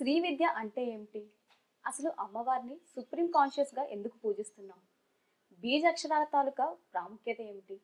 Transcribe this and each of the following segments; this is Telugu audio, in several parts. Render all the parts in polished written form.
శ్రీ విద్య అంటే ఏమిటి? అసలు అమ్మవారిని సుప్రీం కాన్షియస్‌గా ఎందుకు పూజిస్తున్నాం? బీజాక్షరాల తాలూకా ప్రాముఖ్యత ఏమిటి?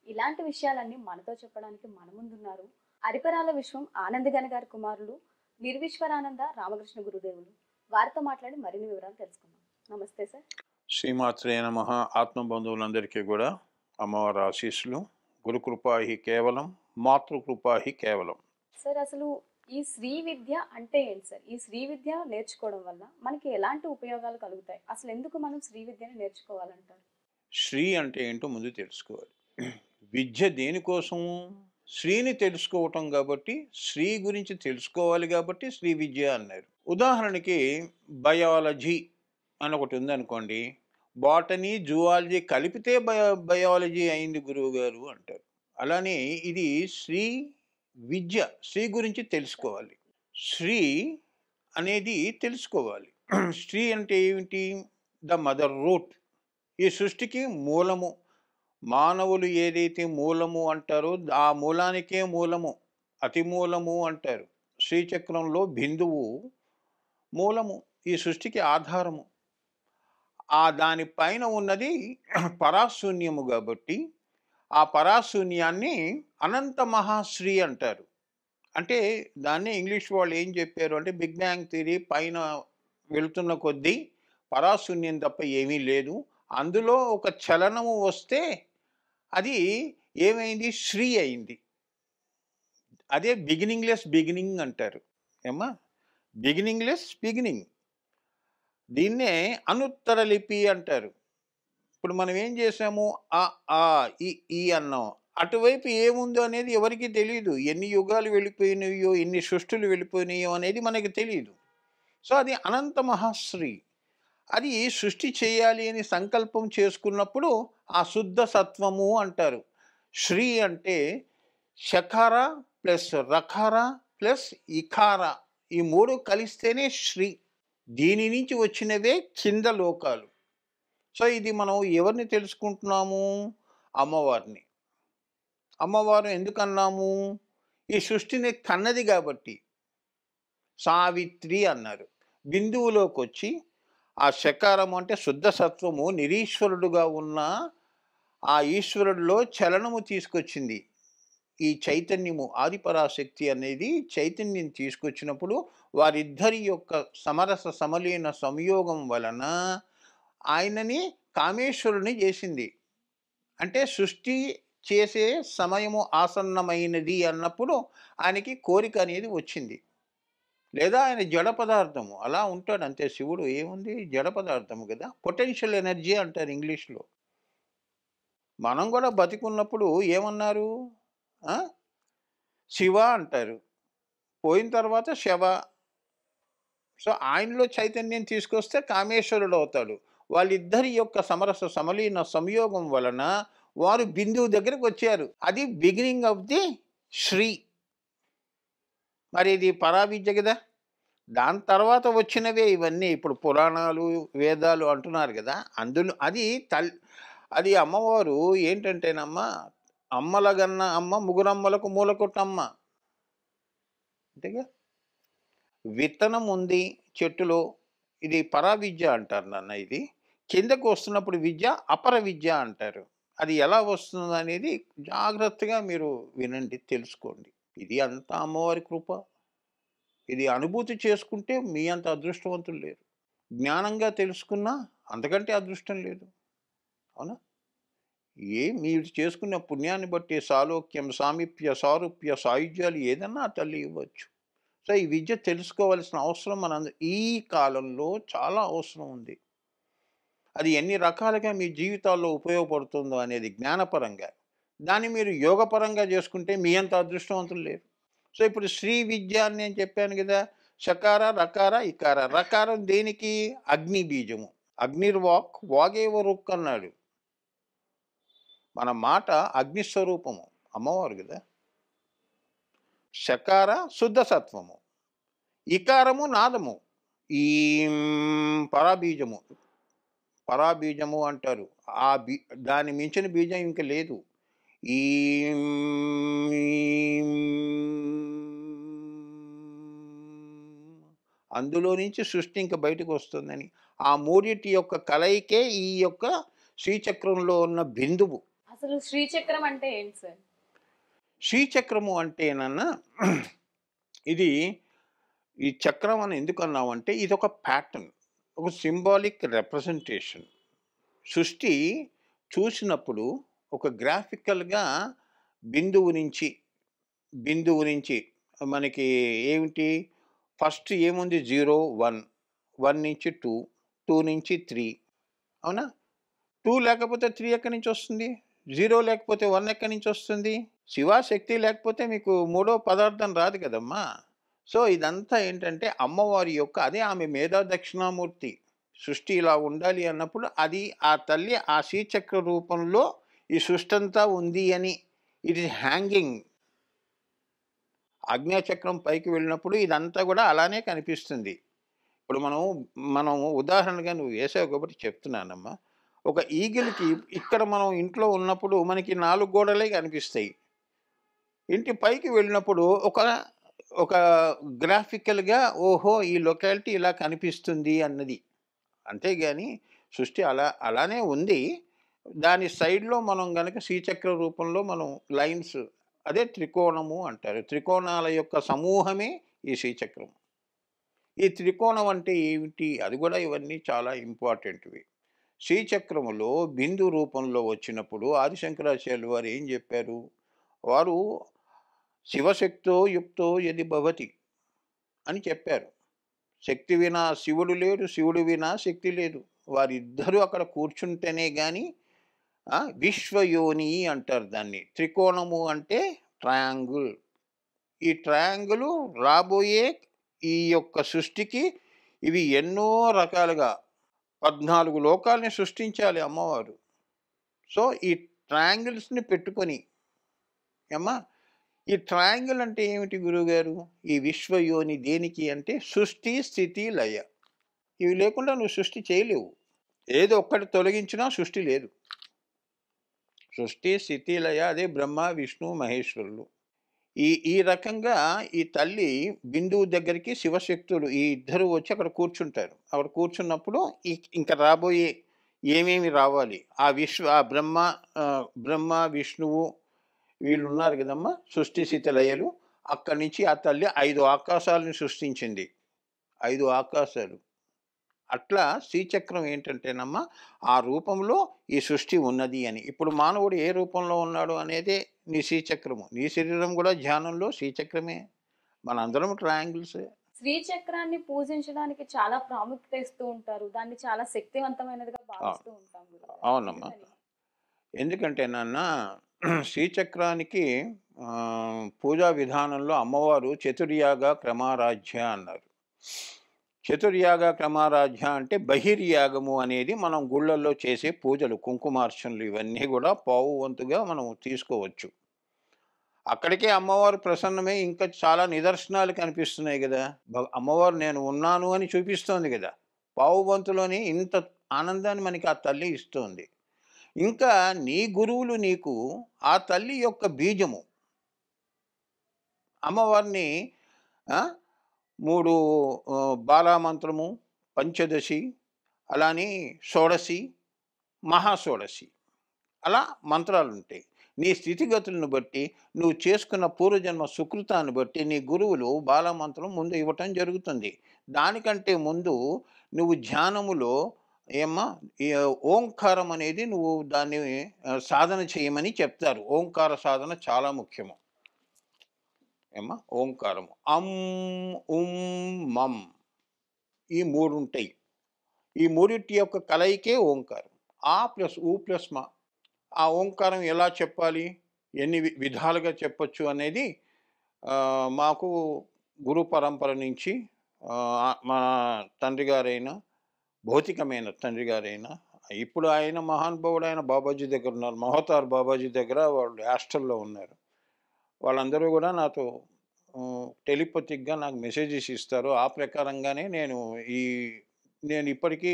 ఇలాంటి విషయాలన్నీ మనతో చెప్పడానికి మన ముందున్నారు. అరిపరాల విశ్వం ఆనందగణ గారి కుమారులు నిర్విశ్వరానంద రామకృష్ణ గురుదేవులు. వారితో మాట్లాడి మరిన్ని వివరాలు తెలుసుకుందాం. నమస్తే సార్. శ్రీమాత్రే నమః. ఆత్మబంధువులందరికీ కూడా అమ్మవారి ఆశీస్సులు. గురుకృపా హి కేవలం, మాతృకృపా హి కేవలం. సార్ అసలు ఈ శ్రీ విద్య అంటే ఏంటి సార్? ఈ శ్రీ విద్య నేర్చుకోవడం వల్ల మనకి ఎలాంటి ఉపయోగాలు కలుగుతాయి? అసలు ఎందుకు మనం శ్రీ విద్యని నేర్చుకోవాలంటారు? శ్రీ అంటే ఏంటో ముందు తెలుసుకోవాలి. విద్య దేనికోసము? శ్రీని తెలుసుకోవటం కాబట్టి, శ్రీ గురించి తెలుసుకోవాలి కాబట్టి శ్రీ విద్య అన్నారు. ఉదాహరణకి బయాలజీ అని ఒకటి ఉందనుకోండి. బాటనీ, జువాలజీ కలిపితే బయాలజీ అయింది గురువు గారు అంటారు. అలానే ఇది శ్రీ విద్య. శ్రీ గురించి తెలుసుకోవాలి. శ్రీ అనేది తెలుసుకోవాలి. శ్రీ అంటే ఏమిటి? The mother root. ఈ సృష్టికి మూలము. మానవులు ఏదైతే మూలము అంటారో ఆ మూలానికే మూలము, అతి మూలము అంటారు. శ్రీచక్రంలో బిందువు మూలము, ఈ సృష్టికి ఆధారము. ఆ దానిపైన ఉన్నది పరాశూన్యము కాబట్టి ఆ పరాశూన్యాన్ని అనంత మహాశ్రీ అంటారు. అంటే దాన్ని ఇంగ్లీష్ వాళ్ళు ఏం చెప్పారు అంటే బిగ్ బ్యాంగ్ థియరీ పైన వెళుతున్న కొద్దీ పరాశూన్యం తప్ప ఏమీ లేదు. అందులో ఒక చలనము వస్తే అది ఏమైంది? శ్రీ అయింది. అదే బిగినింగ్లెస్ బిగినింగ్ అంటారు. ఏమ్మా? Beginningless beginning. దీన్నే అనుత్తర లిపి అంటారు. ఇప్పుడు మనం ఏం చేసాము? ఆ ఆ ఈ అన్నాం. అటువైపు ఏముందో అనేది ఎవరికి తెలియదు. ఎన్ని యుగాలు వెళ్ళిపోయినాయో, ఎన్ని సృష్టులు వెళ్ళిపోయినాయో అనేది మనకి తెలియదు. సో అది అనంత మహాశ్రీ. అది సృష్టి చేయాలి అని సంకల్పం చేసుకున్నప్పుడు ఆ శుద్ధ సత్వము అంటారు. శ్రీ అంటే షకార ప్లస్ రకార ప్లస్ ఇకార, ఈ మూడు కలిస్తేనే శ్రీ. దీని నుంచి వచ్చినవే కింద లోకాలు. సో ఇది మనం ఎవరిని తెలుసుకుంటున్నాము? అమ్మవారిని. అమ్మవారు ఎందుకన్నాము? ఈ సృష్టిని కన్నది కాబట్టి సావిత్రి అన్నారు. బిందువులోకి వచ్చి ఆ శకారం అంటే శుద్ధ సత్వము నిరీశ్వరుడుగా ఉన్న ఆ ఈశ్వరుడిలో చలనము తీసుకొచ్చింది. ఈ చైతన్యము ఆదిపరాశక్తి అనేది చైతన్యం తీసుకొచ్చినప్పుడు వారిద్దరి యొక్క సమరస సమలీన సంయోగం వలన ఆయనని కామేశ్వరుని చేసింది. అంటే సృష్టి చేసే సమయము ఆసన్నమైనది అన్నప్పుడు ఆయనకి కోరిక అనేది వచ్చింది. లేదా ఆయన జడ పదార్థము అలా ఉంటాడు అంతే. శివుడు ఏముంది? జడ పదార్థము కదా. పొటెన్షియల్ ఎనర్జీ అంటారు ఇంగ్లీష్లో. మనం కూడా బతికున్నప్పుడు ఏమన్నారు? శివ అంటారు. పోయిన తర్వాత శవ. సో ఆయనలో చైతన్యం తీసుకొస్తే కామేశ్వరుడు అవుతాడు. వాళ్ళిద్దరి యొక్క సమరస సమలీన సంయోగం వలన వారు బిందువు దగ్గరకు వచ్చారు. అది బిగినింగ్ ఆఫ్ ది శ్రీ. మరి ఇది పరావిద్య కదా. దాని తర్వాత వచ్చినవే ఇవన్నీ. ఇప్పుడు పురాణాలు వేదాలు అంటున్నారు కదా. అందులో అది అమ్మవారు ఏంటంటేనమ్మా, అమ్మలగన్న అమ్మ ముగ్గురమ్మలకు మూలకొట్టమ్మ. అంతేగా. విత్తనం ఉంది చెట్టులో, ఇది పరావిద్య అంటారు నాన్న. ఇది కిందకు వస్తున్నప్పుడు విద్య అపర విద్య అంటారు. అది ఎలా వస్తుంది అనేది జాగ్రత్తగా మీరు వినండి, తెలుసుకోండి. ఇది అంతా అమ్మవారి కృప. ఇది అనుభూతి చేసుకుంటే మీ అంత అదృష్టవంతులు లేరు. జ్ఞానంగా తెలుసుకున్నా అంతకంటే అదృష్టం లేదు. అవునా? మీరు చేసుకున్న పుణ్యాన్ని బట్టి సాలోక్యం, సామీప్య, సారూప్య, సాయుధ్యాలు ఏదన్నా ఆ తల్లి ఇవ్వచ్చు. సో ఈ విద్య తెలుసుకోవాల్సిన అవసరం ఈ కాలంలో చాలా అవసరం ఉంది. అది ఎన్ని రకాలుగా మీ జీవితాల్లో ఉపయోగపడుతుందో అనేది జ్ఞానపరంగా. దాన్ని మీరు యోగపరంగా చేసుకుంటే మీ అంత అదృష్టవంతులు లేరు. సో ఇప్పుడు శ్రీ విద్య అని నేను చెప్పాను కదా. షకార రకార ఇకార. రకారం దేనికి? అగ్ని బీజము. అగ్నిర్వాక్ వాగేవ రుక్ అన్నాడు. మన మాట అగ్నిస్వరూపము, అమ్మవారు కదా. షకార శుద్ధ సత్వము, ఇకారము నాదము, ఈ పరాబీజము. పరాబీజము అంటారు. దాని మించిన బీజం ఇంక లేదు. ఈ అందులో నుంచి సృష్టి ఇంక బయటకు వస్తుందని. ఆ మూడిటి యొక్క కలయికే ఈ యొక్క శ్రీచక్రంలో ఉన్న బిందువు. అసలు శ్రీచక్రం అంటే ఏంటి సార్? శ్రీచక్రము అంటేనన్నా ఇది ఈ చక్రం అని ఎందుకన్నామంటే ఇదొక ప్యాటర్న్, ఒక సింబాలిక్ రిప్రజెంటేషన్. సృష్టి చూసినప్పుడు ఒక గ్రాఫికల్‌గా బిందువు నుంచి, బిందువు నుంచి మనకి ఏమిటి ఫస్ట్ ఏముంది 0, 1, 1 నుంచి 2, 2 నుంచి 3 అవునా? 2 లేకపోతే 3 ఎక్కడి నుంచి వస్తుంది? 0 లేకపోతే 1 ఎక్కడి నుంచి వస్తుంది? శివశక్తి లేకపోతే మీకు మూడో పదార్థం రాదు కదమ్మా! సో, ఇదంతా ఏంటంటే అమ్మవారి యొక్క అదే ఆమె మేధా దక్షిణామూర్తి. సృష్టి ఇలా ఉండాలి అన్నప్పుడు అది ఆ తల్లి ఆ శ్రీచక్ర రూపంలో ఈ సృష్టంతా ఉంది అని ఇట్ ఈస్ హ్యాంగింగ్. ఆజ్ఞాచక్రం పైకి వెళ్ళినప్పుడు ఇదంతా కూడా అలానే కనిపిస్తుంది. ఇప్పుడు మనం ఉదాహరణగా నువ్వు వేసావు కాబట్టి చెప్తున్నానమ్మా. ఒక ఈగిల్‌కి ఇక్కడ మనం ఇంట్లో ఉన్నప్పుడు మనకి 4 గోడలే కనిపిస్తాయి. ఇంటి పైకి వెళ్ళినప్పుడు ఒక గ్రాఫికల్‌గా ఓహో! ఈ లొకాలిటీ ఇలా కనిపిస్తుంది అన్నది. అంతేగాని సృష్టి అలానే ఉంది. దాని సైడ్‌లో మనం గనక శ్రీచక్ర రూపంలో మనం లైన్స్ అదే త్రికోణము అంటారు. త్రికోణాల యొక్క సమూహమే ఈ శ్రీచక్రం. ఈ త్రికోణం అంటే ఏమిటి? అది కూడా ఇవన్నీ చాలా ఇంపార్టెంట్‌వి. శ్రీచక్రములో బిందు రూపంలో వచ్చినప్పుడు ఆదిశంకరాచార్యులు వారు ఏం చెప్పారు? వారు శివశక్తో యుక్తో యది భవతి అని చెప్పారు. శక్తి వినా శివుడు లేడు, శివుడు వినా శక్తి లేదు. వారిద్దరూ అక్కడ కూర్చుంటేనే గాని విశ్వయోని అంటారు దాన్ని. త్రికోణము అంటే ట్రయాంగిల్. ఈ ట్రయాంగిల్ రాబోయే ఈ యొక్క సృష్టికి ఇవి ఎన్నో రకాలుగా 14 లోకాల్ని సృష్టించాలి అమ్మవారు. సో, ఈ ట్రయాంగిల్స్‌ని పెట్టుకొని ఏమ్మా ఈ ట్రయాంగిల్ అంటే ఏమిటి గురువుగారు? ఈ విశ్వయోని దేనికి అంటే సృష్టి, స్థితి, లయ. ఇవి లేకుండా నువ్వు సృష్టి చేయలేవు. ఏదో ఒక్కటి తొలగించినా సృష్టి లేదు. సృష్టి, స్థితి, లయ అదే బ్రహ్మ, విష్ణు, మహేశ్వరులు. ఈ రకంగా ఈ తల్లి బిందువు దగ్గరికి శివశక్తులు ఈ ఇద్దరు వచ్చి అక్కడ కూర్చుంటారు. అక్కడ కూర్చున్నప్పుడు ఇంక రాబోయే ఏమేమి రావాలి? ఆ బ్రహ్మ, విష్ణువు వీళ్ళున్నారు కదమ్మా! సృష్టి, స్థితి, లయలు. అక్కడి నుంచి ఆ తల్లి 5 ఆకాశాలను సృష్టించింది. 5 ఆకాశాలు. అట్లా శ్రీచక్రం ఏంటంటేనమ్మా ఆ రూపంలో ఈ సృష్టి ఉన్నది అని. ఇప్పుడు మానవుడు ఏ రూపంలో ఉన్నాడు అనేదే నీ శ్రీచక్రము. నీ శరీరం కూడా ధ్యానంలో శ్రీచక్రమే. మనందరం ట్రయాంగిల్సే. శ్రీచక్రాన్ని పూజించడానికి చాలా ప్రాముఖ్యత ఇస్తూ ఉంటారు. దాన్ని చాలా శక్తివంతమైనదిగా భావిస్తూ ఉంటాం గురుగారు. అవునమ్మా. ఎందుకని? ఎందుకంటే శ్రీచక్రానికి పూజా విధానంలో అమ్మవారు చతుర్యాగ క్రమారాధ్య అన్నారు. చతుర్యాగ క్రమారాధ్య అంటే బహిర్యాగము అనేది మనం గుళ్ళల్లో చేసే పూజలు, కుంకుమార్చనలు ఇవన్నీ కూడా పావు వంతుగా మనం తీసుకోవచ్చు. అక్కడికే అమ్మవారు ప్రసన్నమై ఇంకా చాలా నిదర్శనాలు కనిపిస్తున్నాయి కదా! అమ్మవారు నేను ఉన్నాను అని చూపిస్తోంది కదా! పావు వంతులోని ఇంత ఆనందాన్ని మనకి ఆ తల్లి ఇస్తోంది. ఇంకా నీ గురువులు నీకు ఆ తల్లి యొక్క బీజము. అమ్మవారిని 3 బాలామంత్రము, పంచదశి, అలానే షోడశి, మహాషోడశి అలా మంత్రాలుంటాయి. నీ స్థితిగతులను బట్టి, నువ్వు చేసుకున్న పూర్వజన్మ సుకృతాన్ని బట్టి నీ గురువులు బాలమంత్రం ముందు ఇవ్వటం జరుగుతుంది. దానికంటే ముందు నువ్వు ధ్యానములో ఏమ్మా ఈ ఓంకారం అనేది నువ్వు దాన్ని సాధన చేయమని చెప్తారు. ఓంకార సాధన చాలా ముఖ్యము. ఏమ్మా ఓంకారము. అం, ఉం, మం ఈ 3 ఉంటాయి. ఈ మూడిటి యొక్క కలయికే ఓంకారం. ఆ ప్లస్ ఊ ప్లస్ మా. ఆ ఓంకారం ఎలా చెప్పాలి? ఎన్ని విధాలుగా చెప్పొచ్చు అనేది మాకు గురు పరంపర నుంచి మా తండ్రి గారైన భౌతికమైన తండ్రి గారైన ఇప్పుడు ఆయన మహానుభావుడైన బాబాజీ దగ్గర ఉన్నారు. మహోతార్ బాబాజీ దగ్గర వాళ్ళు హాస్టల్‌లో ఉన్నారు. వాళ్ళందరూ కూడా నాతో టెలిపతిక్‌గా నాకు మెసేజెస్ ఇస్తారు. ఆ ప్రకారంగానే నేను ఇప్పటికీ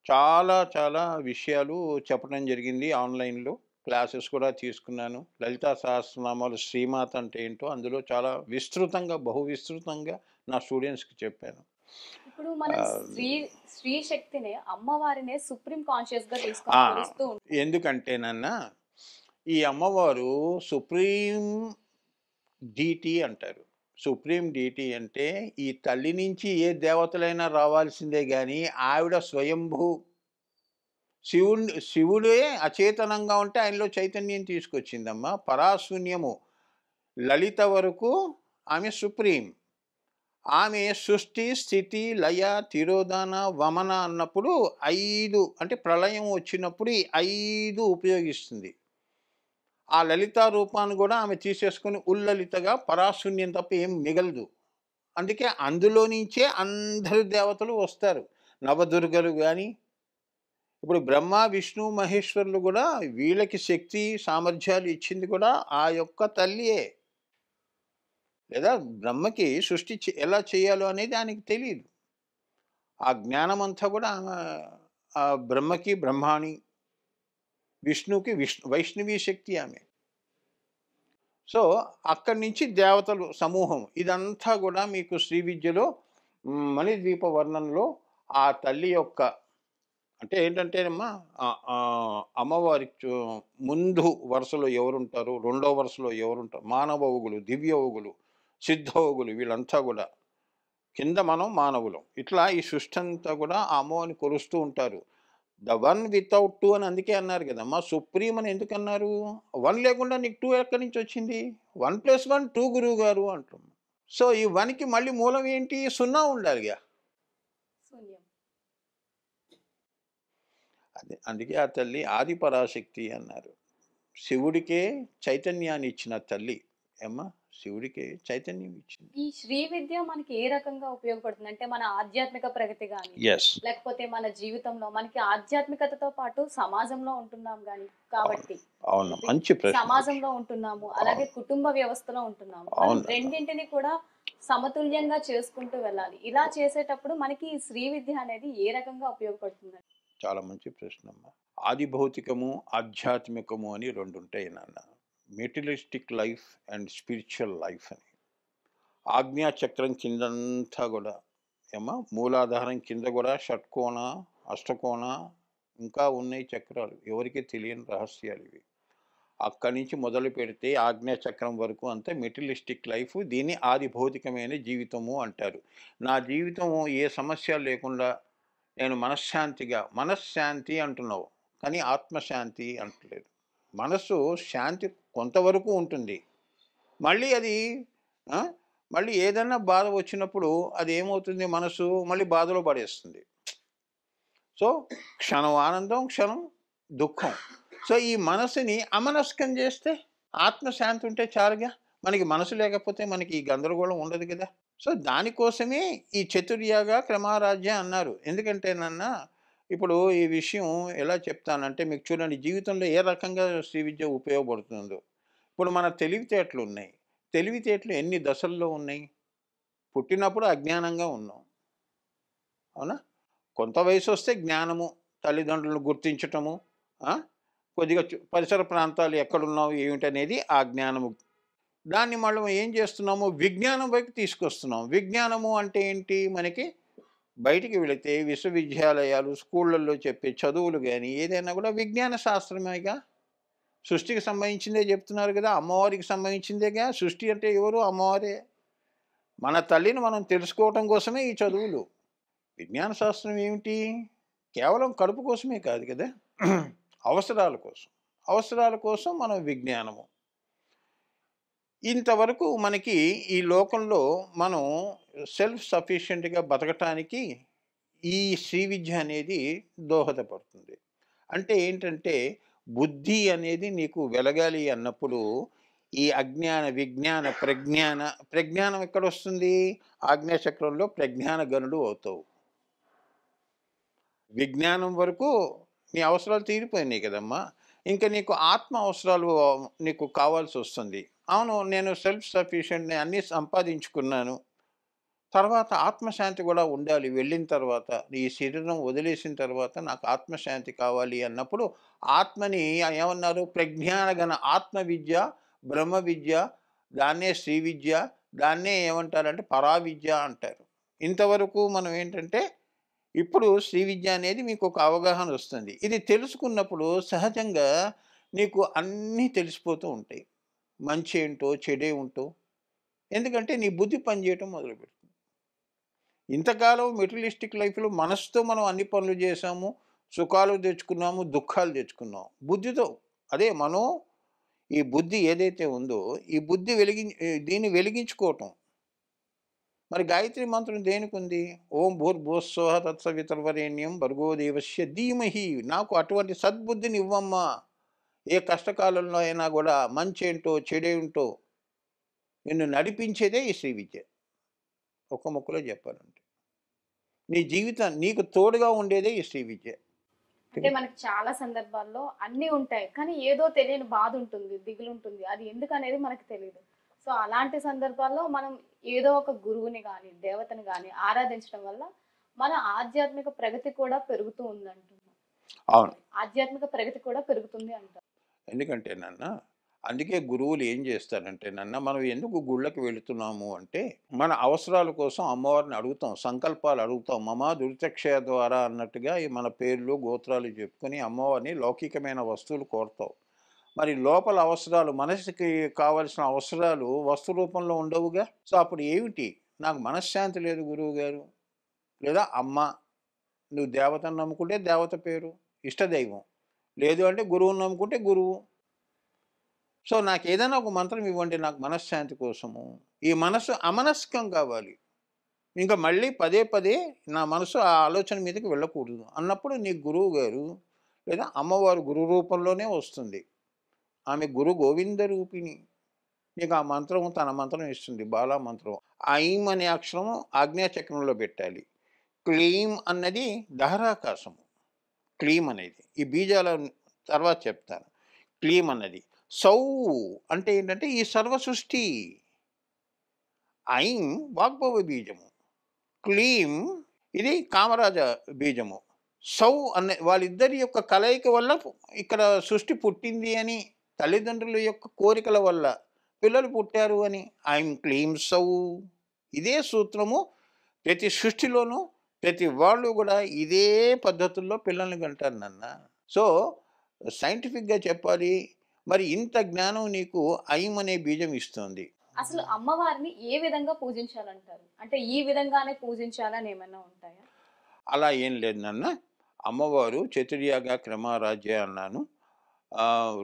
చాలా చాలా విషయాలు చెప్పడం జరిగింది. ఆన్‌లైన్‌లో క్లాసెస్ కూడా తీసుకున్నాను. లలితా సహస్రనామాలు శ్రీమాత అంటే ఏంటో అందులో చాలా విస్తృతంగా, బహు విస్తృతంగా నా స్టూడెంట్స్‌కి చెప్పాను. ఇప్పుడు మనం ఆ, స్త్రీ శక్తినే అమ్మవారినే సుప్రీం కాన్షియస్ గా తీసుకొని ఆ, కొలుస్తూ ఉంటాం. ఎందుకంటేనన్నా ఈ అమ్మవారు సుప్రీం డీటీ అంటారు. సుప్రీం డీటీ అంటే ఈ తల్లి నుంచి ఏ దేవతలైనా రావాల్సిందే గాని ఆవిడ స్వయంభూ. శివుడే అచేతనంగా ఉంటే ఆయనలో చైతన్యం తీసుకొచ్చిందమ్మా. పరాశూన్యము లలిత వరకు ఆమె సుప్రీం. ఆమె సృష్టి, స్థితి, లయ, తిరోధాన, వమన అన్నప్పుడు 5 అంటే ప్రళయం వచ్చినప్పుడు ఈ 5 ఉపయోగిస్తుంది. ఆ లలితా రూపాన్ని కూడా ఆమె తీసేసుకొని ఉల్లలితగా పరాశూన్యం తప్ప ఏం మిగలదు. అందుకే అందులో నుంచే అందరు దేవతలు వస్తారు. నవదుర్గలు గాని, ఇప్పుడు బ్రహ్మ, విష్ణు, మహేశ్వరులు కూడా వీళ్ళకి శక్తి, సామర్థ్యాలు ఇచ్చింది కూడా ఆ యొక్క తల్లియే. లేదా బ్రహ్మకి సృష్టి ఎలా చేయాలో అనేది ఆయనకి తెలియదు. ఆ జ్ఞానమంతా కూడా ఆ బ్రహ్మకి బ్రహ్మాణి, విష్ణుకి వైష్ణవీ శక్తి ఆమె. సో అక్కడి నుంచి దేవతలు సమూహం ఇదంతా కూడా మీకు శ్రీ విద్యలో మణిద్వీప వర్ణనలో ఆ తల్లి యొక్క అంటే ఏంటంటేనమ్మా అమ్మవారి ముందు వరుసలో ఎవరుంటారు, రెండో వరుసలో ఎవరుంటారు, మానవవుగులు, దివ్యవుగులు, సిద్ధవుగులు, వీళ్ళంతా కూడా కింద మనం మానవులం. ఇట్లా ఈ సృష్టి అంతా కూడా ఆ అమ్మవారిని కొలుస్తూ ఉంటారు. ద వన్ వితౌట్ 2 అని అందుకే అన్నారు కదమ్మా. సుప్రీం అని ఎందుకు అన్నారు? 1 లేకుండా నీకు 2 ఎక్కడి నుంచి వచ్చింది? 1+1 2 గురువు గారు అంటాం. సో ఈ 1కి మళ్ళీ మూలం ఏంటి? 0 ఉండాలిగా. శూన్యం. అదే అందుకే ఆ తల్లి ఆది పరాశక్తి అన్నారు. శివుడికే చైతన్యాన్ని ఇచ్చిన తల్లి. ఏమ్మా, శివుడికే చైతన్యం ఇచ్చింది. ఈ శ్రీ విద్య మనకి ఏ రకంగా ఉపయోగపడుతుంది అంటే మన ఆధ్యాత్మిక ప్రగతి గాని ఎస్, లేకపోతే మన జీవితంలో మనకి ఆధ్యాత్మికతతో పాటు సమాజంలో ఉంటున్నాం గాని కాబట్టి అవును, మంచి ప్రశ్న. సమాజంలో ఉంటున్నాము, అలాగే కుటుంబ వ్యవస్థలో ఉంటున్నాము. మనం అవును. రెండింటిని కూడా సమతుల్యంగా చేసుకుంటూ వెళ్ళాలి. ఇలా చేసేటప్పుడు మనకి ఈ శ్రీ విద్య అనేది ఏ రకంగా ఉపయోగపడుతుంది? చాలా మంచి ప్రశ్న అమ్మా. ఆది భౌతికము, ఆధ్యాత్మికము అని 2 ఉంటాయి నాన్న. Materialistic life and spiritual life అని. ఆజ్ఞా చక్రం కిందంతా కూడా ఏమా మూలాధారం కింద కూడా షట్కోణ, అష్టకోణ ఇంకా ఉన్నాయి చక్రాలు. ఎవరికి తెలియని రహస్యాలు ఇవి. అక్కడి నుంచి మొదలు పెడితే ఆజ్ఞా చక్రం వరకు అంతా మెటీరియలిస్టిక్ లైఫ్. దీన్ని ఆది భౌతికమైన జీవితము అంటారు. నా జీవితము ఏ సమస్య లేకుండా నేను మనశ్శాంతి అంటున్నావు కానీ ఆత్మశాంతి అంటలేదు. మనసు శాంతి కొంతవరకు ఉంటుంది. మళ్ళీ అది ఆ, మళ్ళీ ఏదన్నా బాధ వచ్చినప్పుడు అది ఏమవుతుంది? మనసు మళ్ళీ బాధలో పడేస్తుంది. సో క్షణం ఆనందం, క్షణం దుఃఖం. సో ఈ మనసుని అమనస్కం చేస్తే ఆత్మశాంతి ఉంటే చాలుగా. మనకి మనసు లేకపోతే మనకి ఈ గందరగోళం ఉండదు కదా. సో దానికోసమే ఈ చతుర్యాగ క్రమారాజ్య అన్నారు. ఎందుకంటే నాన్న ఇప్పుడు ఈ విషయం ఎలా చెప్తానంటే మీకు చూడండి, జీవితంలో ఏ రకంగా శ్రీ విద్య ఉపయోగపడుతుందో. ఇప్పుడు మన తెలివితేటలు ఉన్నాయి. తెలివితేటలు ఎన్ని దశల్లో ఉన్నాయి? పుట్టినప్పుడు అజ్ఞానంగా ఉన్నాం, అవునా? కొంత వయసు వస్తే జ్ఞానము, తల్లిదండ్రులను గుర్తించటము, కొద్దిగా పరిసర ప్రాంతాలు ఎక్కడున్నావు ఏమిటనేది ఆ జ్ఞానము. దాన్ని మనం ఏం చేస్తున్నాము? విజ్ఞానం వైపు తీసుకొస్తున్నాం. విజ్ఞానము అంటే ఏంటి? మనకి బయటికి వెళితే విశ్వవిద్యాలయాలు, స్కూళ్ళల్లో చెప్పే చదువులు కానీ ఏదైనా కూడా విజ్ఞాన శాస్త్రమేగా. సృష్టికి సంబంధించిందే చెప్తున్నారు కదా, అమ్మవారికి సంబంధించిందేగా. సృష్టి అంటే ఎవరు? అమ్మవారే. మన తల్లిని మనం తెలుసుకోవటం కోసమే ఈ చదువులు. విజ్ఞాన శాస్త్రం ఏమిటి? కేవలం కడుపు కోసమే కాదు కదా, అవసరాల కోసం మనం విజ్ఞానము. ఇంతవరకు మనకి ఈ లోకంలో మనం సెల్ఫ్ సఫిషియెంట్గా బతకటానికి ఈ శ్రీ విద్య అనేది దోహదపడుతుంది. అంటే ఏంటంటే బుద్ధి అనేది నీకు వెలగాలి అన్నప్పుడు ఈ అజ్ఞాన, విజ్ఞాన, ప్రజ్ఞానం ఎక్కడ వస్తుంది? ఆజ్ఞాచక్రంలో ప్రజ్ఞాన గనుడు అవుతావు. విజ్ఞానం వరకు నీ అవసరాలు తీరిపోయినాయి కదమ్మా. ఇంకా నీకు ఆత్మ అవసరాలు నీకు కావాల్సి వస్తుంది. అవును, నేను సెల్ఫ్ సఫిషియెంట్ని అన్నీ సంపాదించుకున్నాను, తర్వాత ఆత్మశాంతి కూడా ఉండాలి. వెళ్ళిన తర్వాత ఈ శరీరం వదిలేసిన తర్వాత నాకు ఆత్మశాంతి కావాలి అన్నప్పుడు ఆత్మని ఏమన్నారు? ప్రజ్ఞానగణ ఆత్మ విద్య, బ్రహ్మ విద్య, దాన్నే శ్రీ విద్య, దాన్నే ఏమంటారంటే పరావిద్య అంటారు. ఇంతవరకు మనం ఏంటంటే ఇప్పుడు శ్రీ విద్య అనేది మీకు ఒక అవగాహన వస్తుంది. ఇది తెలుసుకున్నప్పుడు సహజంగా నీకు అన్నీ తెలిసిపోతూ ఉంటాయి. మంచి ఏంటో, చెడేంటో. ఎందుకంటే నీ బుద్ధి పనిచేయటం మొదలుపెడుతుంది. ఇంతకాలం మెటీరియలిస్టిక్ లైఫ్‌లో మనసుతో మనం అన్ని పనులు చేశాము. సుఖాలు తెచ్చుకున్నాము, దుఃఖాలు తెచ్చుకున్నాం. బుద్ధితో అదే మనం ఈ బుద్ధి ఏదైతే ఉందో, ఈ బుద్ధి దీన్ని వెలిగించుకోవటం. మరి గాయత్రి మంత్రం దేనికుంది? ఓం భూర్భువస్సువః తత్సవితుర్వరేణ్యం భర్గో దేవస్య ధీమహి. నాకు అటువంటి సద్బుద్ధిని ఇవ్వమ్మా. ఏ కష్టకాలంలో అయినా కూడా మంచేంటో, చెడేంటో నిన్ను నడిపించేదే ఈ శ్రీ విద్య. ఒక్క ముక్కలో చెప్పాలంటే. నీ జీవితం నీకు తోడుగా ఉండేదే ఈ శ్రీ విద్య. అంటే మనకి చాలా సందర్భాల్లో అన్నీ ఉంటాయి. కానీ ఏదో తెలియని బాధ ఉంటుంది, దిగులు ఉంటుంది. అది ఎందుకనేది మనకు తెలీదు. సో అలాంటి సందర్భాల్లో మనం ఏదో ఒక గురువుని గాని, దేవతని గాని ఆరాధించడం వల్ల మన ఆధ్యాత్మిక ప్రగతి కూడా పెరుగుతూ ఉందంటున్నాం. అవును. ఆధ్యాత్మిక ప్రగతి కూడా పెరుగుతుంది అంటారు. ఎందుకంటే నాన్న, అందుకే గురువులు ఏం చేస్తారంటే నాన్న, మనం ఎందుకు గుళ్ళకి వెళుతున్నాము అంటే, మన అవసరాల కోసం అమ్మవారిని అడుగుతాం, సంకల్పాలు అడుగుతాం. మమ దురితక్షయ ద్వారా అన్నట్టుగా ఈ మన పేర్లు, గోత్రాలు చెప్పుకొని అమ్మవారిని లౌకికమైన వస్తువులు కోరుతాం. మరి లోపల అవసరాలు, మనసుకి కావాల్సిన అవసరాలు వస్తు రూపంలో ఉండవుగా. సో అప్పుడు ఏమిటి? నాకు మనశ్శాంతి లేదు గురువుగారు, లేదా అమ్మ, నువ్వు దేవతను నమ్ముకుంటే దేవత పేరు, ఇష్టదైవం. లేదు అంటే గురువుని నమ్ముకుంటే గురువు. సో నాకు ఏదైనా ఒక మంత్రం ఇవ్వండి నాకు మనశ్శాంతి కోసము. ఈ మనసు అమనస్కం కావాలి. ఇంకా మళ్ళీ పదే పదే నా మనసు ఆ ఆలోచన మీదకి వెళ్ళకూడదు అన్నప్పుడు నీ గురువు గారు లేదా అమ్మవారు గురు రూపంలోనే వస్తుంది. ఆమె గురు గోవింద రూపిణి. నీకు ఆ మంత్రం తన మంత్రం ఇస్తుంది, బాలా మంత్రం. ఐం అనే అక్షరము ఆజ్ఞాచక్రంలో పెట్టాలి. క్లీం అన్నది దహరాకాశము. క్లీం అనేది ఈ బీజాల తర్వాత చెప్తాను. క్లీం అన్నది. సౌ అంటే ఏంటంటే ఈ సర్వ సృష్టి. ఐం వాగ్భవ బీజము, క్లీం ఇది కామరాజ బీజము. సౌ అనే వాళ్ళిద్దరి యొక్క కలయిక వల్ల ఇక్కడ సృష్టి పుట్టింది అని, తల్లిదండ్రుల యొక్క కోరికల వల్ల పిల్లలు పుట్టారు అని. ఐం క్లీం సౌ. ఇదే సూత్రము ప్రతి సృష్టిలోనూ ప్రతి వాళ్ళు కూడా ఇదే పద్ధతుల్లో పిల్లల్ని కంటారు నాన్న. సో సైంటిఫిక్గా చెప్పాలి. మరి ఇంత జ్ఞానం నీకు ఐం అనే బీజం ఇస్తుంది. అసలు అమ్మవారిని ఏ విధంగా పూజించాలంటారు? అంటే ఈ విధంగానే పూజించాలని ఏమైనా ఉంటాయా? అలా ఏం లేదు నాన్న. అమ్మవారు చతుర్యాగ క్రమారాధ్య అన్నాను.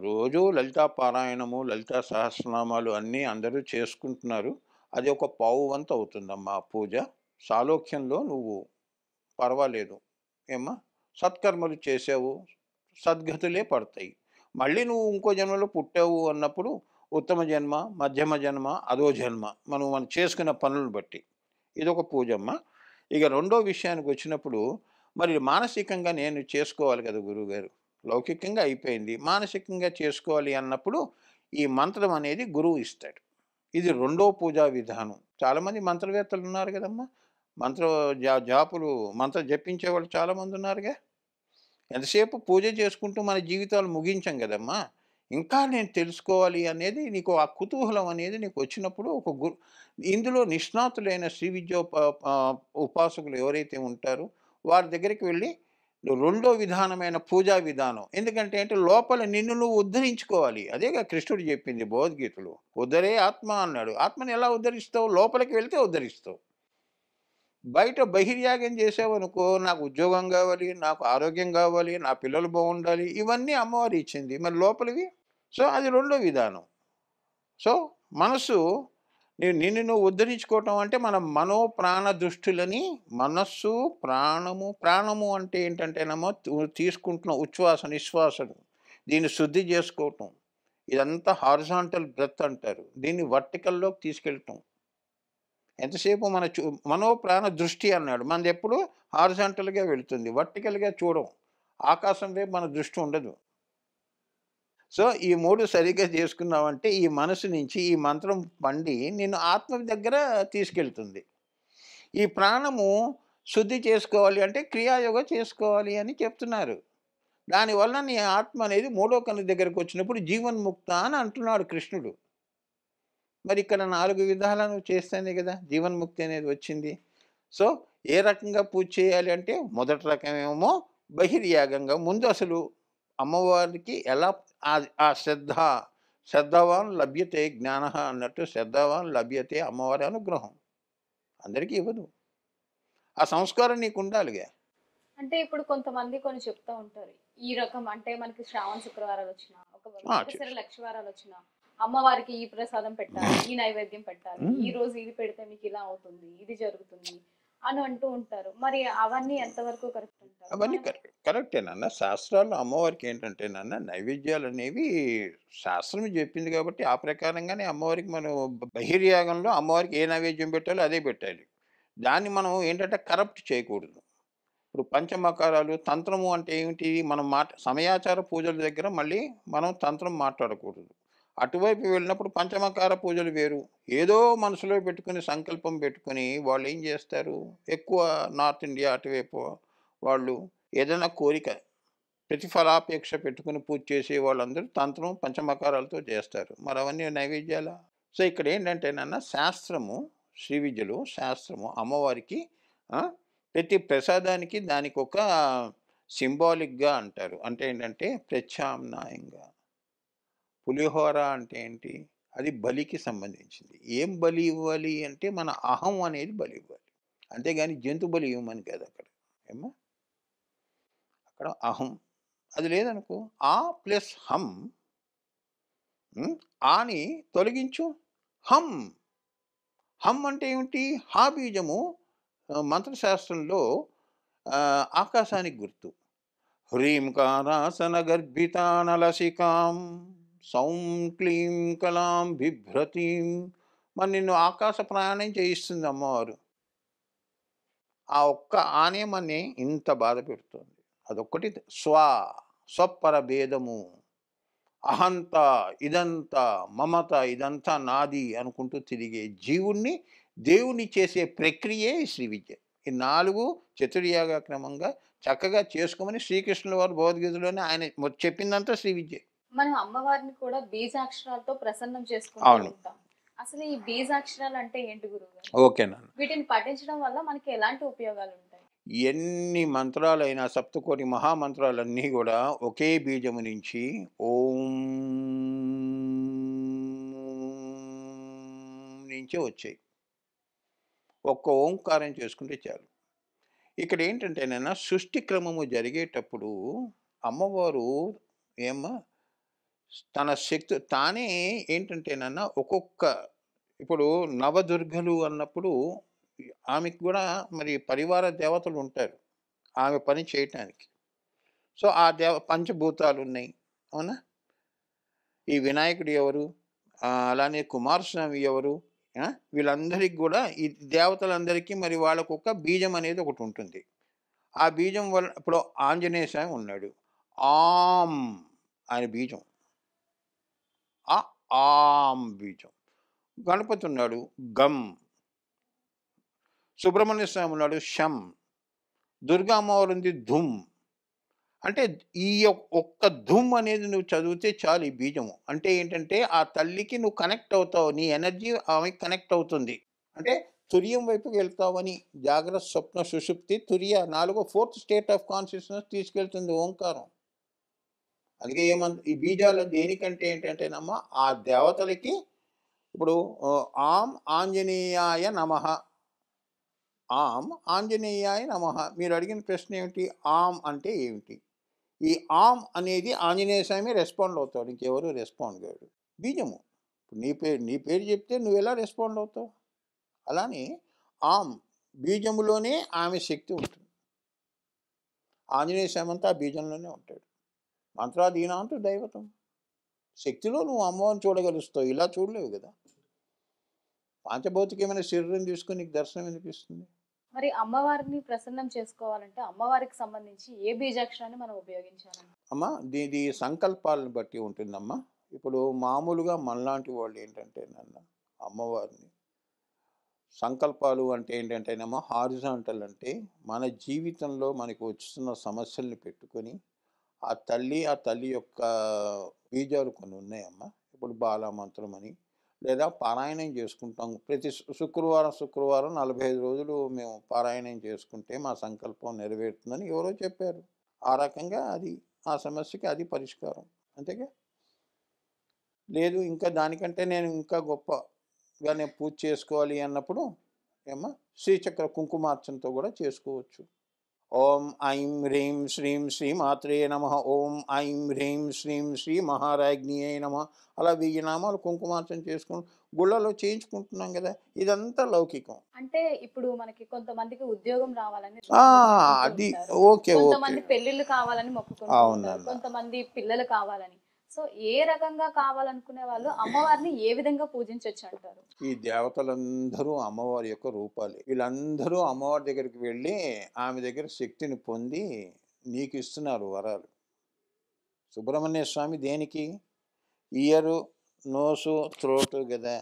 రోజు లలితా పారాయణము, లలితా సహస్రనామాలు అన్నీ అందరూ చేసుకుంటున్నారు. అది ఒక పావు వంతు అవుతుందమ్మా పూజ. సాలోక్యంలో నువ్వు పర్వాలేదు ఏమ్మా, సత్కర్మలు చేసావు, సద్గతులే పడతాయి. మళ్ళీ నువ్వు ఇంకో జన్మలో పుట్టావు అన్నప్పుడు ఉత్తమ జన్మ, మధ్యమ జన్మ, అదో జన్మ, మనం చేసుకున్న పనులను బట్టి ఇదొక పూజమ్మ. ఇక రెండో విషయానికి వచ్చినప్పుడు మరి మానసికంగా నేను చేసుకోవాలి కదా గురువుగారు. లౌకికంగా అయిపోయింది, మానసికంగా చేసుకోవాలి అన్నప్పుడు ఈ మంత్రం అనేది గురువు ఇస్తాడు. ఇది రెండో పూజా విధానం. చాలామంది మంత్రవేత్తలు ఉన్నారు కదమ్మా, మంత్ర జాపులు మంత్రం జపించే వాళ్ళు చాలామంది ఉన్నారుగా. ఎంతసేపు పూజ చేసుకుంటూ మన జీవితాలు ముగించాం కదమ్మా. ఇంకా నేను తెలుసుకోవాలి అనేది నీకు ఆ కుతూహలం అనేది నీకు వచ్చినప్పుడు ఒక ఇందులో నిష్ణాతులైన శ్రీ విద్య ఉపాసకులు ఎవరైతే ఉంటారో వారి దగ్గరికి వెళ్ళి రెండో విధానమైన పూజా విధానం. ఎందుకంటే అంటే లోపల నిన్ను నువ్వు ఉద్ధరించుకోవాలి. అదేగా కృష్ణుడు చెప్పింది భగవద్గీతలో. ఉద్ధరే ఆత్మ అన్నాడు. ఆత్మని ఎలా ఉద్ధరిస్తావు? లోపలికి వెళ్తే ఉద్ధరిస్తావు. బయట బహిర్యాగం చేసావనుకో, నాకు ఉద్యోగం కావాలి, నాకు ఆరోగ్యం కావాలి, నా పిల్లలు బాగుండాలి, ఇవన్నీ అమ్మవారు ఇచ్చింది. మరి లోపలివి? సో అది రెండో విధానం. సో మనసు నిన్ను నువ్వు ఉద్ధరించుకోవటం అంటే మన మనో ప్రాణ దృష్టిలని, మనస్సు ప్రాణము. ప్రాణము అంటే ఏంటంటేనేమో తీసుకుంటున్న ఉచ్ఛ్వాస నిశ్వాసను దీన్ని శుద్ధి చేసుకోవటం. ఇదంతా హారిజాంటల్ బ్రెత్ అంటారు. దీన్ని వర్టికల్లోకి తీసుకెళ్ళటం. ఎంతసేపు మనో ప్రాణ దృష్టి అన్నాడు. మనది ఎప్పుడు హారిజాంటల్గా వెళుతుంది, వర్టికల్గా చూడం. ఆకాశం వైపు మన దృష్టి ఉండదు. సో ఈ మూడు సరిగ్గా చేసుకున్నామంటే ఈ మనసు నుంచి ఈ మంత్రం పండి నిన్ను ఆత్మ దగ్గర తీసుకెళ్తుంది. ఈ ప్రాణము శుద్ధి చేసుకోవాలి అంటే క్రియాయోగ చేసుకోవాలి అని చెప్తున్నారు. దానివల్ల నీ ఆత్మ అనేది మూడో కన్ను దగ్గరకు వచ్చినప్పుడు జీవన్ముక్త అని అంటున్నాడు కృష్ణుడు. మరి ఇక్కడ 4 విధాలను చేస్తేనే కదా జీవన్ముక్తి అనేది వచ్చింది. సో ఏ రకంగా పూజ చేయాలి అంటే మొదటి రకమేమో బహిర్యాగంగా ముందు అసలు అమ్మవారికి ఎలా ఆ శ్రద్ధవాన్ లభ్యతే జ్ఞాన అన్నట్టు శ్రద్ధవాన్ లభ్యతే అమ్మవారి అనుగ్రహం అందరికీ ఇవ్వదు. ఆ సంస్కారం నీకు ఉండాలిగా. అంటే ఇప్పుడు కొంతమంది కొన్ని చెప్తా ఉంటారు. ఈ రకం అంటే మనకి శ్రావణ శుక్రవారాలు వచ్చినా, ఒక మార్గశిర చెప్పు. లక్షవారాలు వచ్చినా, అమ్మవారికి ఈ ప్రసాదం పెట్టాలి, ఈ నైవేద్యం పెట్టాలి, ఈ ఉమ్. రోజు ఇది పెడితే మీకు ఇలా అవుతుంది, ఇది జరుగుతుంది అని అంటూ ఉంటారు. మరి అవన్నీ ఎంతవరకు కరెక్ట్ అంటారు? అవన్నీ మనం కరెక్టేనన్న. శాస్త్రాల్లో అమ్మవారికి ఏంటంటేనన్న నైవేద్యాలు అనేవి శాస్త్రం చెప్పింది కాబట్టి ఆ ప్రకారంగానే అమ్మవారికి మనం బహిర్యాగంలో అమ్మవారికి ఏ నైవేద్యం పెట్టాలో అదే పెట్టాలి. దాన్ని మనం ఏంటంటే కరప్ట్ చేయకూడదు. ఇప్పుడు పంచమకారాలు తంత్రము అంటే ఏమిటి? మనం సమయాచార పూజల దగ్గర మళ్ళీ మనం తంత్రం మాట్లాడకూడదు. అటువైపు వెళ్ళినప్పుడు పంచమకార పూజలు వేరు. ఏదో మనసులో పెట్టుకొని సంకల్పం పెట్టుకొని వాళ్ళు ఏం చేస్తారు? ఎక్కువ నార్త్ ఇండియా అటువైపు వాళ్ళు ఏదైనా కోరిక ప్రతిఫలాపేక్ష పెట్టుకొని పూజ చేసే వాళ్ళందరూ తంత్రం పంచమకారాలతో చేస్తారు. మరి అవన్నీ నైవేద్యాలా? సో ఇక్కడ ఏంటంటేనన్న శాస్త్రము, శ్రీ విద్యలో శాస్త్రము అమ్మవారికి ఆ, ప్రతి ప్రసాదానికి దానికి ఒక సింబాలిక్గా అంటారు. అంటే ఏంటంటే ప్రత్యామ్నాయంగా. పులిహోర అంటే ఏంటి? అది బలికి సంబంధించింది. ఏం బలి ఇవ్వాలి అంటే మన అహం అనేది బలి ఇవ్వాలి. అంతేగాని జంతు బలి ఇవ్వమని కాదు అక్కడ. ఏమ్మా? అక్కడ అహం. అది లేదనుకో ఆ ప్లస్ హం. ఆని తొలగించు హం. హం అంటే ఏమిటి? హా బీజము మంత్రశాస్త్రంలో ఆకాశానికి గుర్తు. హ్రీంకారాసన గర్భితానలసికాం సౌం క్లీం కలాం బిభ్రతీం. మరి నిన్ను ఆకాశ ప్రయాణం చేయిస్తుంది అమ్మవారు. ఆ ఒక్క ఆనే మన్ని ఇంత బాధ పెడుతుంది. అదొక్కటి స్వపర భేదము, అహంత, ఇదంతా మమత, ఇదంతా నాది అనుకుంటూ తిరిగే జీవుణ్ణి దేవుణ్ణి చేసే ప్రక్రియే ఈ శ్రీ విద్య. ఈ 4 చతుర్యాగ క్రమంగా చక్కగా చేసుకోమని శ్రీకృష్ణుల వారు భగవద్గీతలోనే ఆయన చెప్పిందంతా శ్రీ విద్య. మనం అమ్మవారిని కూడా బీజాక్షరాలతో ప్రసన్నం చేసుకుంటూ అవును. ఉంటాం. అసలు ఈ బీజాక్షరాలు అంటే ఏంటి గురువుగారు? ఓకేనా. వీటిని పఠించడం వల్ల మనకి ఎలాంటి ఉపయోగాలు ఉంటాయి? ఎన్ని మంత్రాలైనా సప్తకోటి మహామంత్రాలన్నీ కూడా ఒకే బీజము నుంచి ఓం నుంచే వచ్చాయి. ఒక్క ఓంకారం చేసుకుంటే చాలు. ఇక్కడ ఏంటంటేనైనా సృష్టి క్రమము జరిగేటప్పుడు అమ్మవారు ఏమ్మా తన శక్తి తానే ఏంటంటేనన్నా ఒక్కొక్క ఇప్పుడు నవదుర్గలు అన్నప్పుడు ఆమెకు కూడా మరి పరివార దేవతలు ఉంటారు ఆమె పని చేయటానికి. సో ఆ పంచభూతాలు ఉన్నాయి. అవునా? ఈ వినాయకుడు ఎవరు? అలానే కుమారస్వామి ఎవరు? వీళ్ళందరికీ కూడా ఈ దేవతలందరికీ మరి వాళ్ళకొక బీజం అనేది ఒకటి ఉంటుంది. ఆ బీజం వల్ల ఇప్పుడు ఆంజనేయ స్వామి ఉన్నాడు. ఆం ఆయన బీజం. ఆ ఆం బీజం. గణపతి ఉన్నాడు. గం. సుబ్రహ్మణ్య స్వామి ఉన్నాడు. షం. దుర్గా అమ్మవారు ఉంది. ధుమ్. అంటే ఈ ఒక్క ధుమ్ అనేది నువ్వు చదివితే చాలు ఈ బీజము. అంటే ఏంటంటే ఆ తల్లికి నువ్వు కనెక్ట్ అవుతావు. నీ ఎనర్జీ ఆమెకి కనెక్ట్ అవుతుంది. అంటే తుర్యం వైపుకి వెళ్తావని. జాగ్రత్త, స్వప్న, సుషుప్తి, తుర్య 4th స్టేట్ ఆఫ్ కాన్షియస్నెస్ తీసుకెళ్తుంది ఓంకారం. అందుకే ఈ బీజాలు దేనికంటే ఏంటంటేనమ్మా ఆ దేవతలకి ఇప్పుడు ఆం ఆంజనేయాయ నమః. ఆం ఆంజనేయాయ నమః. మీరు అడిగిన ప్రశ్న ఏమిటి? ఆం అంటే ఏమిటి? ఈ ఆం అనేది ఆంజనేయ స్వామి రెస్పాండ్ అవుతాడు. ఇంకెవరు రెస్పాండ్ కాడు. బీజము. ఇప్పుడు నీ పేరు చెప్తే నువ్వు ఎలా రెస్పాండ్ అవుతావు? అలానే ఆం బీజములోనే ఆమె శక్తి ఉంటుంది. ఆంజనేయ స్వామి అంతా ఆ బీజంలోనే ఉంటాడు. మంత్రాధీనాంతు దైవతం. శక్తిలో నువ్వు అమ్మవారిని చూడగలుస్తావు. ఇలా చూడలేవు కదా. పాంచభౌతికమైన శరీరం తీసుకొని నీకు దర్శనం ఎందుకు ఇస్తుంది? మరి అమ్మవారిని ప్రసన్నం చేసుకోవాలంటే అమ్మవారికి సంబంధించి ఏ బీజాక్షరాన్ని మనం ఉపయోగించాలంటే? అమ్మా దీని సంకల్పాలను బట్టి ఉంటుందమ్మా. ఇప్పుడు మామూలుగా మనలాంటి వాళ్ళు ఏంటంటే అమ్మవారిని సంకల్పాలు అంటే ఏంటంటేనేమో హారిజాంటల్ అంటే మన జీవితంలో మనకు వస్తున్న సమస్యల్ని పెట్టుకొని ఆ తల్లి యొక్క బీజాలు కొన్ని ఉన్నాయమ్మా. ఇప్పుడు బాలామంత్రం అని లేదా పారాయణం చేసుకుంటాం. ప్రతి శుక్రవారం 45 రోజులు మేము పారాయణం చేసుకుంటే మా సంకల్పం నెరవేరుతుందని ఎవరో చెప్పారు. ఆ రకంగా అది ఆ సమస్యకి అది పరిష్కారం. అంతేగా? లేదు ఇంకా దానికంటే నేను ఇంకా గొప్పగా నేను పూజ చేసుకోవాలి అన్నప్పుడు ఏమ్మా శ్రీచక్ర కుంకుమార్చనతో కూడా చేసుకోవచ్చు. ఓం ఐం హ్రీం శ్రీం శ్రీ మాత్రే నమః. ఓం ఐం హ్రీం శ్రీం శ్రీ మహారాజ్ఞియే నమః. అలా 1000 నామాలు కుంకుమార్చన చేసుకుని గుళ్ళలో చేయించుకుంటున్నాం కదా. ఇదంతా లౌకికం. అంటే ఇప్పుడు మనకి కొంతమందికి ఉద్యోగం రావాలని ఆ, మొక్కుకుంటూ అది ఉంటారు. Okay okay. కొంతమంది పెళ్ళిళ్ళు కావాలని మొక్కుకుంటూ ఉంటారు. అవునన్న. కొంతమంది పిల్లలు కావాలని. సో ఏ రకంగా కావాలనుకునే వాళ్ళు అమ్మవారిని ఏ విధంగా పూజించొచ్చు అంటారు? ఈ దేవతలందరూ అమ్మవారి యొక్క రూపాలే. వీళ్ళందరూ అమ్మవారి దగ్గరికి వెళ్ళి ఆమె దగ్గర శక్తిని పొంది నీకు ఇస్తున్నారు వరాలు. సుబ్రహ్మణ్య స్వామి దేనికి? ఇయరు, నోసు, త్రోటు కదా.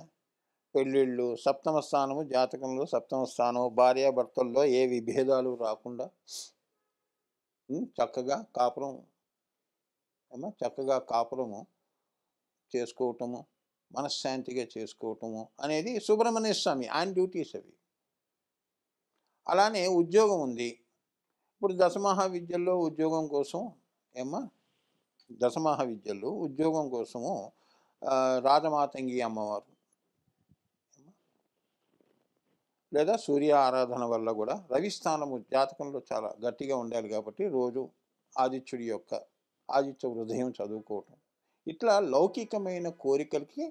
పెళ్ళిళ్ళు, సప్తమ స్థానము, జాతకంలో సప్తమ స్థానం, భార్యాభర్తల్లో ఏ విభేదాలు రాకుండా చక్కగా కాపురం చక్కగా కాపురము చేసుకోవటము, మనశ్శాంతిగా చేసుకోవటము అనేది సుబ్రహ్మణ్య స్వామి ఆయన డ్యూటీస్ అవి. అలానే ఉద్యోగం ఉంది. ఇప్పుడు దశమహావిద్యల్లో ఉద్యోగం కోసం దశమహావిద్యల్లో ఉద్యోగం కోసము రాజమాతంగి అమ్మవారు లేదా సూర్య ఆరాధన వల్ల కూడా రవిస్థానము జాతకంలో చాలా గట్టిగా ఉండాలి కాబట్టి రోజు ఆదిత్య హృదయం చదువుకోవటం. ఇట్లా లౌకికమైన కోరికలకి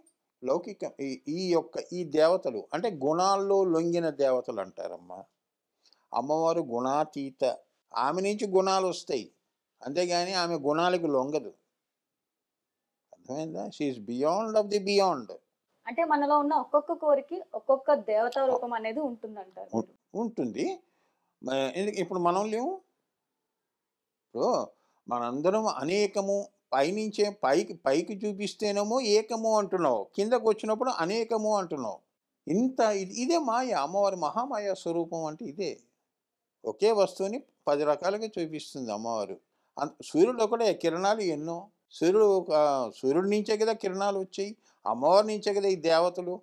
ఈ దేవతలు అంటే గుణాల్లో లొంగిన దేవతలు అంటారమ్మా. అమ్మవారు గుణాతీత. ఆమె నుంచి గుణాలు వస్తాయి, అంతేగాని ఆమె గుణాలకు లొంగదు. అర్థమైందా? She is beyond of the beyond. అంటే మనలో ఉన్న ఒక్కొక్క కోరిక ఒక్కొక్క దేవతా రూపం అనేది ఉంటుందంటారు. ఉంటుంది. ఇప్పుడు మనం లేము. ఇప్పుడు మనందరం అనేకము. పైనుంచే పైకి చూపిస్తేనేమో ఏకము అంటున్నావు, కిందకు వచ్చినప్పుడు అనేకము అంటున్నావు. ఇదే మాయ. అమ్మవారి మహామాయ స్వరూపం అంటే ఇదే. ఒకే వస్తువుని 10 రకాలుగా చూపిస్తుంది అమ్మవారు. సూర్యుడు కూడా కిరణాలు ఎన్నో. సూర్యుడి నుంచే కదా కిరణాలు వచ్చాయి. అమ్మవారి నుంచే కదా ఈ దేవతలు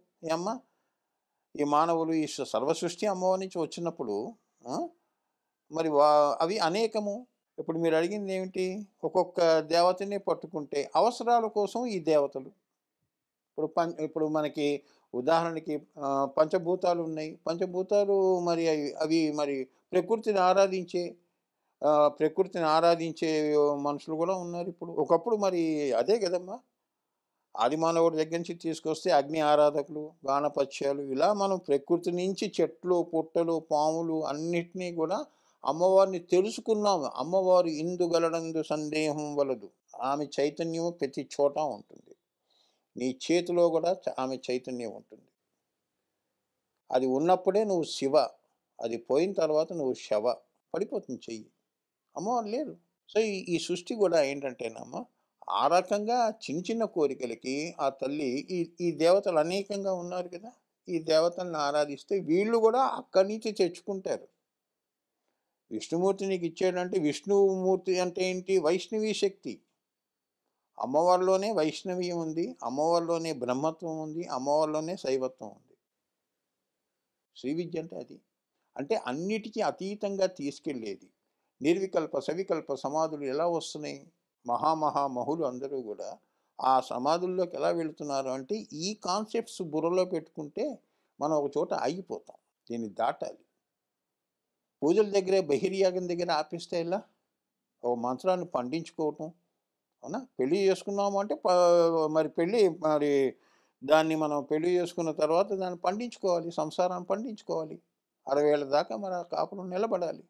ఈ మానవులు ఈ సర్వసృష్టి అమ్మవారి నుంచి వచ్చినప్పుడు మరి అవి అనేకము. ఇప్పుడు మీరు అడిగింది ఏమిటి? ఒక్కొక్క దేవతని పట్టుకుంటే అవసరాల కోసం ఈ దేవతలు. ఇప్పుడు మనకి ఉదాహరణకి పంచభూతాలు ఉన్నాయి. పంచభూతాలు మరి అవి మరి ప్రకృతిని ఆరాధించే మనుషులు కూడా ఉన్నారు ఇప్పుడు. ఒకప్పుడు మరి అదే కదమ్మా. ఆది మానవుడి దగ్గర నుంచి తీసుకొస్తే అగ్ని ఆరాధకులు, గానపత్యాలు, ఇలా మనం ప్రకృతి నుంచి చెట్లు, పుట్టలు, పాములు అన్నిటినీ కూడా అమ్మవారిని తెలుసుకున్నాము. అమ్మవారు ఇందుగలడందు సందేహం వలదు. ఆమె చైతన్యం ప్రతి చోట ఉంటుంది. నీ చేతిలో కూడా ఆమె చైతన్యం ఉంటుంది. అది ఉన్నప్పుడే నువ్వు శివ, అది పోయిన తర్వాత నువ్వు శవ. పడిపోతుంది చెయ్యి. అమ్మవారు లేరు. సో ఈ సృష్టి కూడా ఏంటంటేనమ్మా, ఆ రకంగా చిన్న కోరికలకి ఆ తల్లి ఈ దేవతలు అనేకంగా ఉన్నారు కదా. ఈ దేవతలను ఆరాధిస్తే వీళ్ళు కూడా అక్కడి నుంచి తెచ్చుకుంటారు. విష్ణుమూర్తి నీకు ఇచ్చాడంటే, విష్ణుమూర్తి అంటే ఏంటి? వైష్ణవీ శక్తి. అమ్మవారిలోనే వైష్ణవీయం ఉంది, అమ్మవారిలోనే బ్రహ్మత్వం ఉంది, అమ్మవారిలోనే శైవత్వం ఉంది. శ్రీ విద్య అంటే అది. అంటే అన్నిటికీ అతీతంగా తీసుకెళ్ళేది. నిర్వికల్ప సవికల్ప సమాధులు ఎలా వస్తున్నాయి? మహామహులు అందరూ కూడా ఆ సమాధుల్లోకి ఎలా వెళుతున్నారు అంటే, ఈ కాన్సెప్ట్స్ బుర్రలో పెట్టుకుంటే మనం ఒక చోట ఆగిపోతాం. దీన్ని దాటాలి. పూజల దగ్గరే బహిర్యాగం దగ్గర ఆపిస్తే ఎలా? ఒక మంత్రాన్ని పండించుకోవటం. అవునా? పెళ్ళి చేసుకున్నాము అంటే మరి దాన్ని మనం పెళ్లి చేసుకున్న తర్వాత దాన్ని పండించుకోవాలి, సంసారాన్ని పండించుకోవాలి. 60 ఏళ్ళ దాకా మరి ఆ కాపురం నిలబడాలి.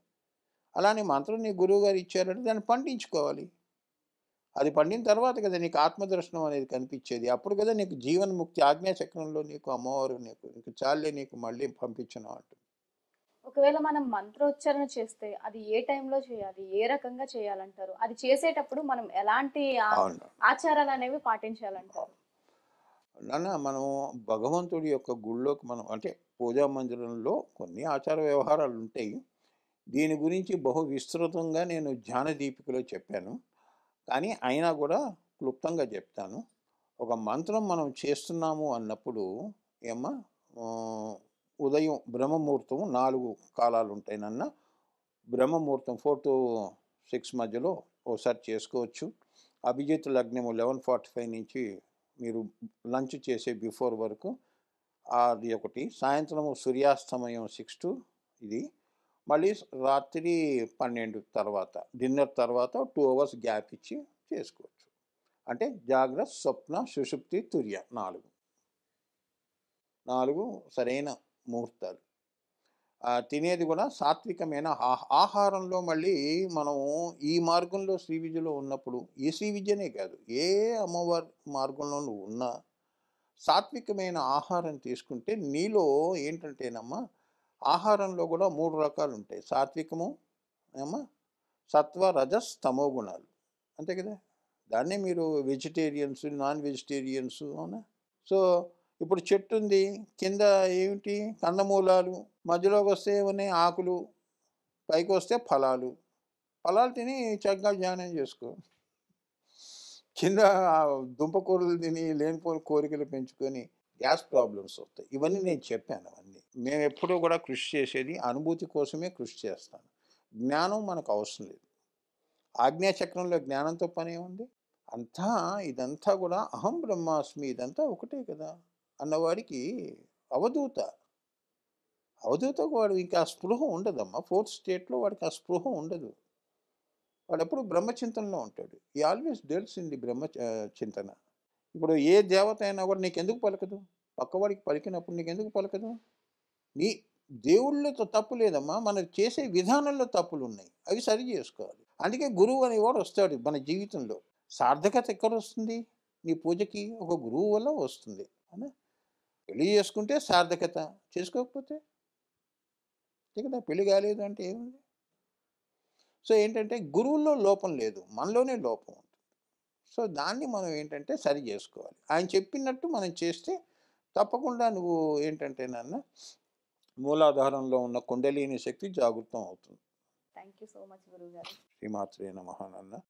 అలానే మంత్రం నీ గురువు గారు ఇచ్చారంటే దాన్ని పండించుకోవాలి. అది పండిన తర్వాత కదా నీకు ఆత్మదర్శనం అనేది కనిపించేది. అప్పుడు కదా నీకు జీవన్ముక్తి ఆజ్ఞాచక్రంలో నీకు అమ్మవారు నీకు చాలే నీకు మళ్ళీ పంపించను అంటుంది. ఒకవేళ మనం మంత్రోచ్చారణ చేస్తే అది ఏ టైంలో చేయాలి, ఏ రకంగా చేయాలంటారు? అది చేసేటప్పుడు మనం ఎలాంటి ఆచారాలు అనేవి పాటించాలంటారు? మనం భగవంతుడి యొక్క గుళ్ళోకి మనం అంటే పూజా మందిరంలో కొన్ని ఆచార వ్యవహారాలు ఉంటాయి. దీని గురించి బహు విస్తృతంగా నేను ధ్యాన దీపికలో చెప్పాను. కానీ అయినా కూడా క్లుప్తంగా చెప్తాను. ఒక మంత్రం మనం చేస్తున్నాము అన్నప్పుడు ఏమ్మా ఆహ్, ఉదయం బ్రహ్మముహూర్తం 4 కాలాలు ఉంటాయి నాన్న. బ్రహ్మముహూర్తం 4-6 మధ్యలో ఓసారి చేసుకోవచ్చు. అభిజిత్ లగ్నము 11:45 నుంచి మీరు లంచ్ చేసే బిఫోర్ వరకు అది ఒకటి. సాయంత్రము సూర్యాస్తమయం 6 to ఇది. మళ్ళీ రాత్రి 12 తర్వాత డిన్నర్ తర్వాత 2 అవర్స్ గ్యాప్ ఇచ్చి చేసుకోవచ్చు. అంటే జాగ్రత్త, స్వప్న, సుషుప్తి, తుర్య 4 సరైన ముహూర్తాలు. తినేది కూడా సాత్వికమైన ఆహారంలో మళ్ళీ మనం ఈ మార్గంలో శ్రీ విద్యలో ఉన్నప్పుడు ఈ శ్రీ విద్యనే కాదు, ఏ అమ్మవారి మార్గంలో నువ్వు ఉన్నా సాత్వికమైన ఆహారం తీసుకుంటే నీలో ఏంటంటేనమ్మా ఆహారంలో కూడా 3 రకాలు ఉంటాయి. సాత్వికము ఏమ్మా సత్వ, రజస్, తమో గుణాలు. అంతే కదా! దాన్నే మీరు వెజిటేరియన్స్, నాన్ వెజిటేరియన్స్ అవునా? సో ఇప్పుడు చెట్టు ఉంది, కింద ఏమిటి కందమూలాలు, మధ్యలోకి వస్తే ఏమున్నాయి ఆకులు, పైకి వస్తే ఫలాలు. ఫలాలు తిని చక్కగా ధ్యానం చేసుకో. కింద దుంపకూరలు తిని లేనిపోని కోరికలు పెంచుకొని గ్యాస్ ప్రాబ్లమ్స్ వస్తాయి. ఇవన్నీ నేను చెప్పాను అవన్నీ. మేము ఎప్పుడూ కూడా కృషి చేసేది అనుభూతి కోసమే కృషి చేస్తాను. జ్ఞానం మనకు అవసరం లేదు. ఆజ్ఞాచక్రంలో జ్ఞానంతో పని ఏముంది? ఇదంతా కూడా అహం బ్రహ్మాస్మి ఇదంతా ఒకటే కదా అన్నవాడికి అవధూత. అవధూతకు వాడు ఇంకా ఆ స్పృహ ఉండదమ్మా. 4th స్టేట్లో వాడికి ఆ స్పృహ ఉండదు. వాడు ఎప్పుడు బ్రహ్మచింతనలో ఉంటాడు. ఈ ఆల్వేస్ డెల్స్ ఇన్ ది చింతన. ఇప్పుడు ఏ దేవత అయినా కూడా నీకెందుకు పలకదు? పక్కవాడికి పలికినప్పుడు నీకెందుకు పలకదు? నీ దేవుళ్ళతో తప్పు లేదమ్మా, మనం చేసే విధానంలో తప్పులు ఉన్నాయి, అవి సరి చేసుకోవాలి. అందుకే గురువు అనేవాడు వస్తాడు మన జీవితంలో. సార్థకత ఎక్కడ వస్తుంది? నీ పూజకి ఒక గురువు వల్ల వస్తుంది. అవునా? పెళ్లి చేసుకుంటే సార్థకత, చేసుకోకపోతే అంతే కదా. పెళ్లి కాలేదు అంటే ఏముంది? సో ఏంటంటే గురువుల్లో లోపం లేదు, మనలోనే లోపం ఉంటుంది. సో దాన్ని మనం ఏంటంటే సరి చేసుకోవాలి. ఆయన చెప్పినట్టు మనం చేస్తే తప్పకుండా నువ్వు ఏంటంటే నాన్న మూలాధారంలో ఉన్న కుండలిని శక్తి జాగృతం అవుతుంది. థ్యాంక్ యూ సో మచ్ గురువు గారు. శ్రీమాత్రే నమః నాన్న.